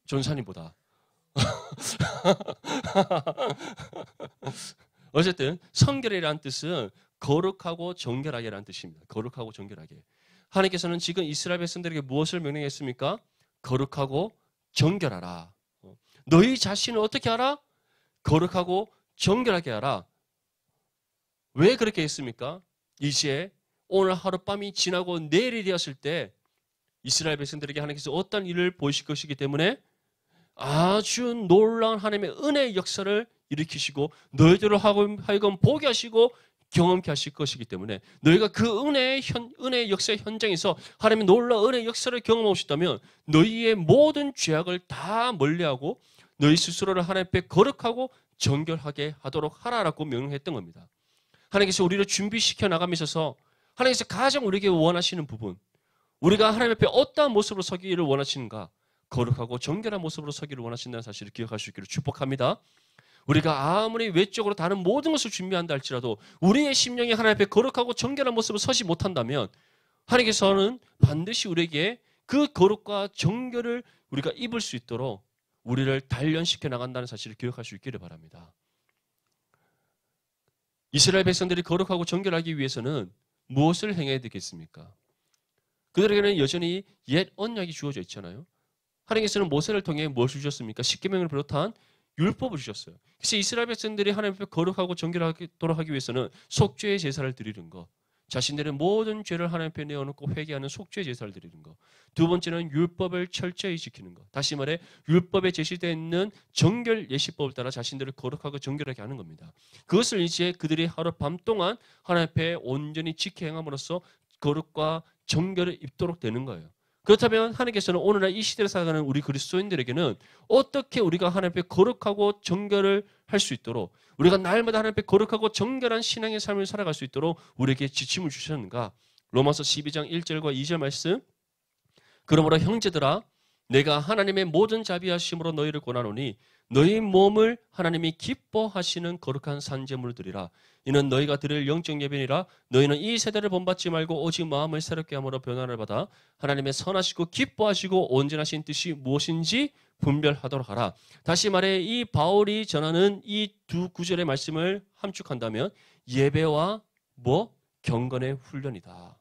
전사님보다. 어쨌든 성결이라는 뜻은 거룩하고 정결하게라는 뜻입니다. 거룩하고 정결하게. 하나님께서는 지금 이스라엘 백성들에게 무엇을 명령했습니까? 거룩하고 정결하라. 너희 자신을 어떻게 하라? 거룩하고 정결하게 하라. 왜 그렇게 했습니까? 이제 오늘 하룻밤이 지나고 내일이 되었을 때 이스라엘 백성들에게 하나님께서 어떤 일을 보이실 것이기 때문에 아주 놀라운 하나님의 은혜의 역사를 일으키시고 너희들을 하여금 보게 하시고 경험케 하실 것이기 때문에 너희가 그 은혜의 역사의 현장에서 하나님의 놀라운 은혜의 역사를 경험하고 싶다면 너희의 모든 죄악을 다 멀리하고 너희 스스로를 하나님 앞에 거룩하고 정결하게 하도록 하라라고 명령했던 겁니다. 하나님께서 우리를 준비시켜 나감에 있어서 하나님께서 가장 우리에게 원하시는 부분, 우리가 하나님 앞에 어떠한 모습으로 서기를 원하시는가? 거룩하고 정결한 모습으로 서기를 원하신다는 사실을 기억할 수 있기를 축복합니다. 우리가 아무리 외적으로 다른 모든 것을 준비한다 할지라도 우리의 심령이 하나님 앞에 거룩하고 정결한 모습으로 서지 못한다면 하나님께서는 반드시 우리에게 그 거룩과 정결을 우리가 입을 수 있도록 우리를 단련시켜 나간다는 사실을 기억할 수 있기를 바랍니다. 이스라엘 백성들이 거룩하고 정결하기 위해서는 무엇을 행해야 되겠습니까? 그들에게는 여전히 옛 언약이 주어져 있잖아요. 하나님께서는 모세를 통해 무엇을 주셨습니까? 십계명을 비롯한 율법을 주셨어요. 그래서 이스라엘 백성들이 하나님 앞에 거룩하고 정결하도록 하기 위해서는 속죄의 제사를 드리는 것, 자신들의 모든 죄를 하나님 앞에 내어놓고 회개하는 속죄의 제사를 드리는 것. 두 번째는 율법을 철저히 지키는 것. 다시 말해 율법에 제시되어 있는 정결 예시법을 따라 자신들을 거룩하고 정결하게 하는 겁니다. 그것을 이제 그들이 하룻밤 동안 하나님 앞에 온전히 지켜 행함으로써 거룩과 정결을 입도록 되는 거예요. 그렇다면 하나님께서는 오늘날 이 시대를 살아가는 우리 그리스도인들에게는 어떻게 우리가 하나님 앞에 거룩하고 정결을 할 수 있도록 우리가 날마다 하나님 앞에 거룩하고 정결한 신앙의 삶을 살아갈 수 있도록 우리에게 지침을 주셨는가? 로마서 12장 1절과 2절 말씀. 그러므로 형제들아 내가 하나님의 모든 자비하심으로 너희를 권하노니 너희 몸을 하나님이 기뻐하시는 거룩한 산제물을 드리라. 이는 너희가 드릴 영적 예배니라. 너희는 이 세대를 본받지 말고 오직 마음을 새롭게 함으로 변화를 받아 하나님의 선하시고 기뻐하시고 온전하신 뜻이 무엇인지 분별하도록 하라. 다시 말해 이 바울이 전하는 이 두 구절의 말씀을 함축한다면 예배와 경건의 훈련이다.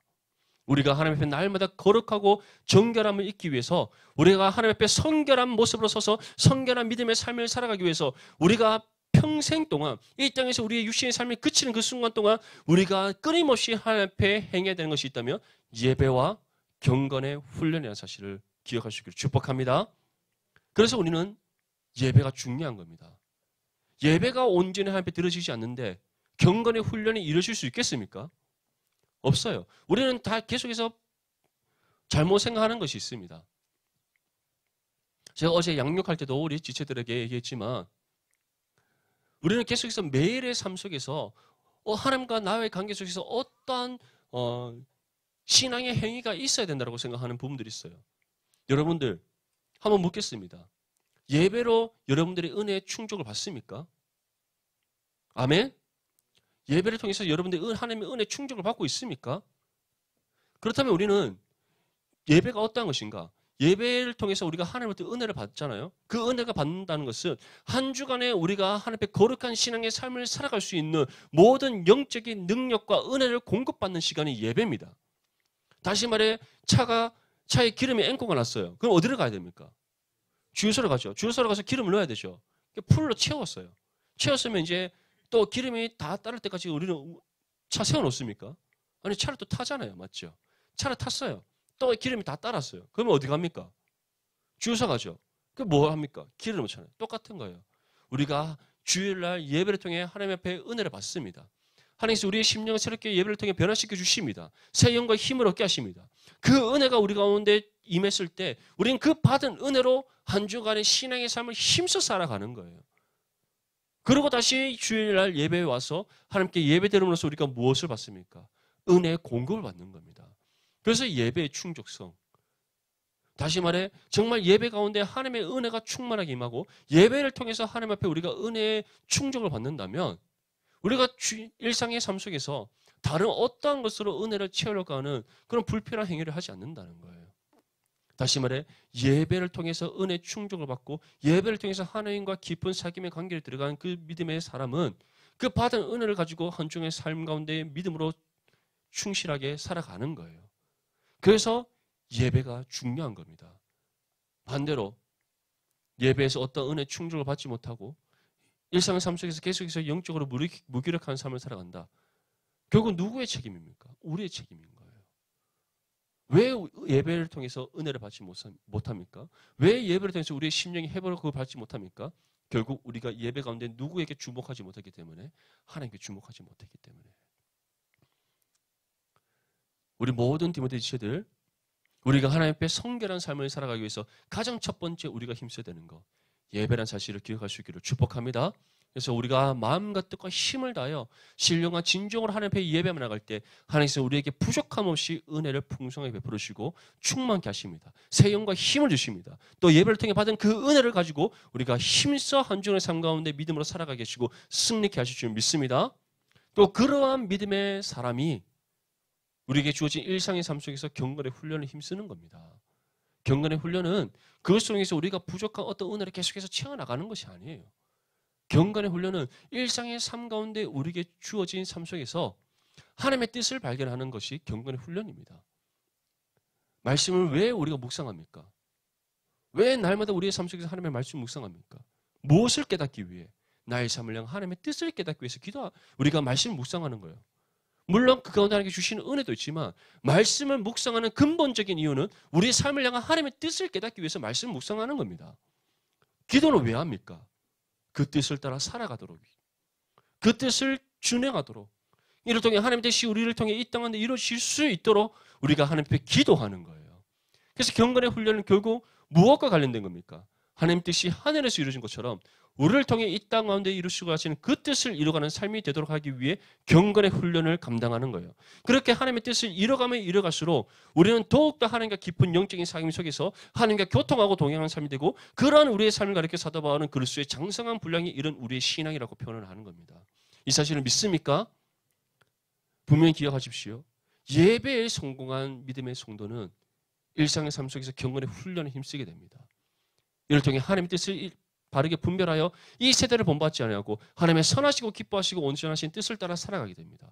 우리가 하나님 앞에 날마다 거룩하고 정결함을 잊기 위해서 우리가 하나님 앞에 성결한 모습으로 서서 성결한 믿음의 삶을 살아가기 위해서 우리가 평생 동안 이 땅에서 우리의 육신의 삶이 그치는 그 순간 동안 우리가 끊임없이 하나님 앞에 행해야 되는 것이 있다면 예배와 경건의 훈련이라는 사실을 기억할 수 있기를 축복합니다. 그래서 우리는 예배가 중요한 겁니다. 예배가 온전히 하나님 앞에 드려지지 않는데 경건의 훈련이 이루어질 수 있겠습니까? 없어요. 우리는 다 계속해서 잘못 생각하는 것이 있습니다. 제가 어제 양육할 때도 우리 지체들에게 얘기했지만 우리는 계속해서 매일의 삶 속에서 하나님과 나의 관계 속에서 어떠한 신앙의 행위가 있어야 된다고 생각하는 부분들이 있어요. 여러분들 한번 묻겠습니다. 예배로 여러분들이 은혜의 충족을 받습니까? 아멘? 예배를 통해서 여러분들이 하나님의 은혜의 충족을 받고 있습니까? 그렇다면 우리는 예배가 어떠한 것인가? 예배를 통해서 우리가 하나님한테 은혜를 받잖아요. 그 은혜가 받는다는 것은 한 주간에 우리가 하나님 앞에 거룩한 신앙의 삶을 살아갈 수 있는 모든 영적인 능력과 은혜를 공급받는 시간이 예배입니다. 다시 말해 차에 기름이 앵꼬가 났어요. 그럼 어디로 가야 됩니까? 주유소로 가죠. 주유소로 가서 기름을 넣어야 되죠. 풀로 채웠어요. 채웠으면 이제 또 기름이 다 따를 때까지 우리는 차 세워놓습니까? 아니 차를 또 타잖아요. 맞죠? 차를 탔어요. 또 기름이 다 따랐어요. 그러면 어디 갑니까? 주유소 가죠. 그럼 뭐 합니까? 기름을 넣잖아요. 똑같은 거예요. 우리가 주일날 예배를 통해 하나님 앞에 은혜를 받습니다. 하나님께서 우리의 심령을 새롭게 예배를 통해 변화시켜 주십니다. 새 영과 힘을 얻게 하십니다. 그 은혜가 우리 가운데 임했을 때 우리는 그 받은 은혜로 한 주간의 신앙의 삶을 힘써 살아가는 거예요. 그리고 다시 주일날 예배에 와서 하나님께 예배드림으로써 우리가 무엇을 받습니까? 은혜의 공급을 받는 겁니다. 그래서 예배의 충족성. 다시 말해 정말 예배 가운데 하나님의 은혜가 충만하게 임하고 예배를 통해서 하나님 앞에 우리가 은혜의 충족을 받는다면 우리가 일상의 삶 속에서 다른 어떠한 것으로 은혜를 채우려고 하는 그런 불필요한 행위를 하지 않는다는 거예요. 다시 말해 예배를 통해서 은혜 충족을 받고 예배를 통해서 하나님과 깊은 사귐의 관계를 들어간 그 믿음의 사람은 그 받은 은혜를 가지고 한 주의 삶 가운데 믿음으로 충실하게 살아가는 거예요. 그래서 예배가 중요한 겁니다. 반대로 예배에서 어떤 은혜 충족을 받지 못하고 일상의 삶 속에서 계속해서 영적으로 무기력한 삶을 살아간다. 결국 누구의 책임입니까? 우리의 책임인 거예요. 왜 예배를 통해서 은혜를 받지 못합니까? 왜 예배를 통해서 우리의 심령이 회복을 그걸 받지 못합니까? 결국 우리가 예배 가운데 누구에게 주목하지 못했기 때문에 하나님께 주목하지 못했기 때문에 우리 모든 디모데 지체들 우리가 하나님 앞에 성결한 삶을 살아가기 위해서 가장 첫 번째 우리가 힘써야 되는 것 예배란 사실을 기억할 수 있기를 축복합니다. 그래서 우리가 마음과 뜻과 힘을 다하여 신령과 진정으로 하나님 앞에 예배만 나갈 때 하나님께서 우리에게 부족함 없이 은혜를 풍성하게 베풀어 주시고 충만케 하십니다. 새 영과 힘을 주십니다. 또 예배를 통해 받은 그 은혜를 가지고 우리가 힘써 한 주의 삶 가운데 믿음으로 살아가게 하시고 승리케 하실 줄 믿습니다. 또 그러한 믿음의 사람이 우리에게 주어진 일상의 삶 속에서 경건의 훈련을 힘쓰는 겁니다. 경건의 훈련은 그것 속에서 우리가 부족한 어떤 은혜를 계속해서 채워나가는 것이 아니에요. 경건의 훈련은 일상의 삶 가운데 우리에게 주어진 삶 속에서 하나님의 뜻을 발견하는 것이 경건의 훈련입니다. 말씀을 왜 우리가 묵상합니까? 왜 날마다 우리의 삶 속에서 하나님의 말씀을 묵상합니까? 무엇을 깨닫기 위해? 나의 삶을 향한 하나님의 뜻을 깨닫기 위해서 우리가 말씀을 묵상하는 거예요. 물론 그 가운데 하나님께 주시는 은혜도 있지만 말씀을 묵상하는 근본적인 이유는 우리의 삶을 향한 하나님의 뜻을 깨닫기 위해서 말씀을 묵상하는 겁니다. 기도는 왜 합니까? 그 뜻을 따라 살아가도록 그 뜻을 준행하도록 이를 통해 하나님의 뜻이 우리를 통해 이 땅에 이루어질 수 있도록 우리가 하나님 앞에 기도하는 거예요. 그래서 경건의 훈련은 결국 무엇과 관련된 겁니까? 하나님 뜻이 하늘에서 이루어진 것처럼 우리를 통해 이 땅 가운데 이루시고 하시는 그 뜻을 이뤄가는 삶이 되도록 하기 위해 경건의 훈련을 감당하는 거예요. 그렇게 하나님의 뜻을 이뤄가면 이뤄갈수록 우리는 더욱더 하나님과 깊은 영적인 사귐 속에서 하나님과 교통하고 동행하는 삶이 되고 그러한 우리의 삶을 가리켜 사도 바울은 그리스도의 장성한 분량이 이런 우리의 신앙이라고 표현을 하는 겁니다. 이 사실을 믿습니까? 분명히 기억하십시오. 예배에 성공한 믿음의 성도는 일상의 삶 속에서 경건의 훈련에 힘쓰게 됩니다. 이를 통해 하나님의 뜻을 바르게 분별하여 이 세대를 본받지 아니하고 하나님의 선하시고 기뻐하시고 온전하신 뜻을 따라 살아가게 됩니다.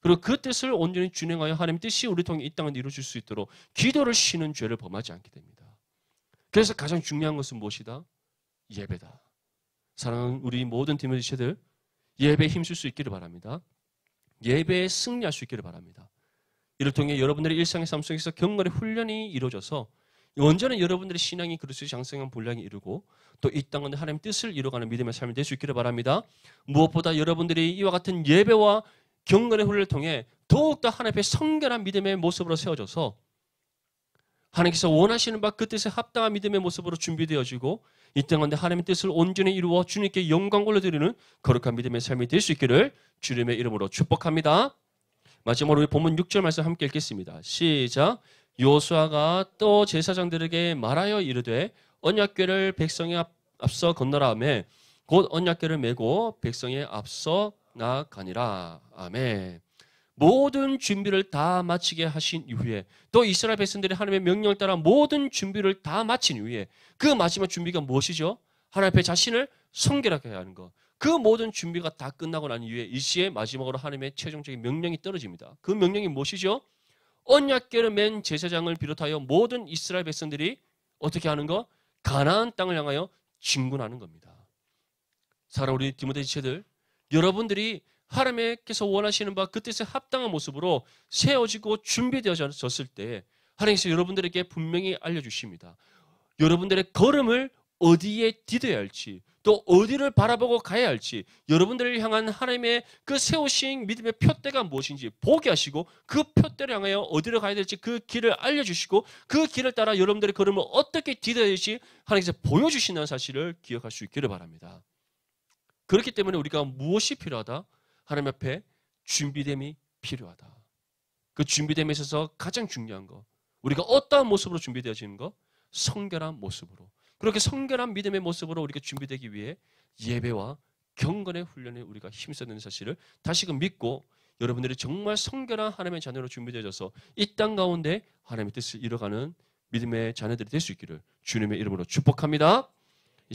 그리고 그 뜻을 온전히 준행하여 하나님의 뜻이 우리 통해 이 땅을 이루어질 수 있도록 기도를 쉬는 죄를 범하지 않게 됩니다. 그래서 가장 중요한 것은 무엇이다? 예배다. 사랑하는 우리 모든 디모데 지체들 예배에 힘쓸 수 있기를 바랍니다. 예배에 승리할 수 있기를 바랍니다. 이를 통해 여러분들의 일상의 삶 속에서 경건의 훈련이 이루어져서 언제나 여러분들의 신앙이 그리스도의 장성한 분량이 이루고 또 이 땅 가운데 하나님의 뜻을 이루어가는 믿음의 삶이 될 수 있기를 바랍니다. 무엇보다 여러분들이 이와 같은 예배와 경건의 훈련을 통해 더욱더 하나님 앞에 성결한 믿음의 모습으로 세워져서 하나님께서 원하시는 바 그 뜻에 합당한 믿음의 모습으로 준비되어지고 이 땅 가운데 하나님의 뜻을 온전히 이루어 주님께 영광 올려드리는 거룩한 믿음의 삶이 될 수 있기를 주님의 이름으로 축복합니다. 마지막으로 우리 본문 6절 말씀 함께 읽겠습니다. 시작. 요수아가 또 제사장들에게 말하여 이르되 언약궤를 백성에 앞서 건너라 하매 곧 언약궤를 메고 백성에 앞서 나아가니라. 아멘. 모든 준비를 다 마치게 하신 이후에 또 이스라엘 백성들이 하나님의 명령을 따라 모든 준비를 다 마친 이후에 그 마지막 준비가 무엇이죠? 하나님 앞에 자신을 성결하게 하는 것. 그 모든 준비가 다 끝나고 난 이후에 이 시에 마지막으로 하나님의 최종적인 명령이 떨어집니다. 그 명령이 무엇이죠? 언약궤를 맨 제사장을 비롯하여 모든 이스라엘 백성들이 어떻게 하는 거? 가나안 땅을 향하여 진군하는 겁니다. 사랑하는 우리 디모데 지체들, 여러분들이 하나님께서 원하시는 바 그 뜻에 합당한 모습으로 세워지고 준비되어졌을 때 하나님께서 여러분들에게 분명히 알려주십니다. 여러분들의 걸음을 어디에 디뎌야 할지, 또 어디를 바라보고 가야 할지, 여러분들을 향한 하나님의 그 세우신 믿음의 표대가 무엇인지 보게 하시고 그 표대를 향하여 어디로 가야 될지 그 길을 알려주시고 그 길을 따라 여러분들의 걸음을 어떻게 디뎌야 될지 하나님께서 보여주신다는 사실을 기억할 수 있기를 바랍니다. 그렇기 때문에 우리가 무엇이 필요하다? 하나님 앞에 준비됨이 필요하다. 그 준비됨에 있어서 가장 중요한 거, 우리가 어떠한 모습으로 준비되어지는 거? 성결한 모습으로. 그렇게 성결한 믿음의 모습으로 우리가 준비되기 위해 예배와 경건의 훈련에 우리가 힘써야 되는 사실을 다시금 믿고 여러분들이 정말 성결한 하나님의 자녀로 준비되어져서 이 땅 가운데 하나님의 뜻을 이뤄가는 믿음의 자녀들이 될 수 있기를 주님의 이름으로 축복합니다.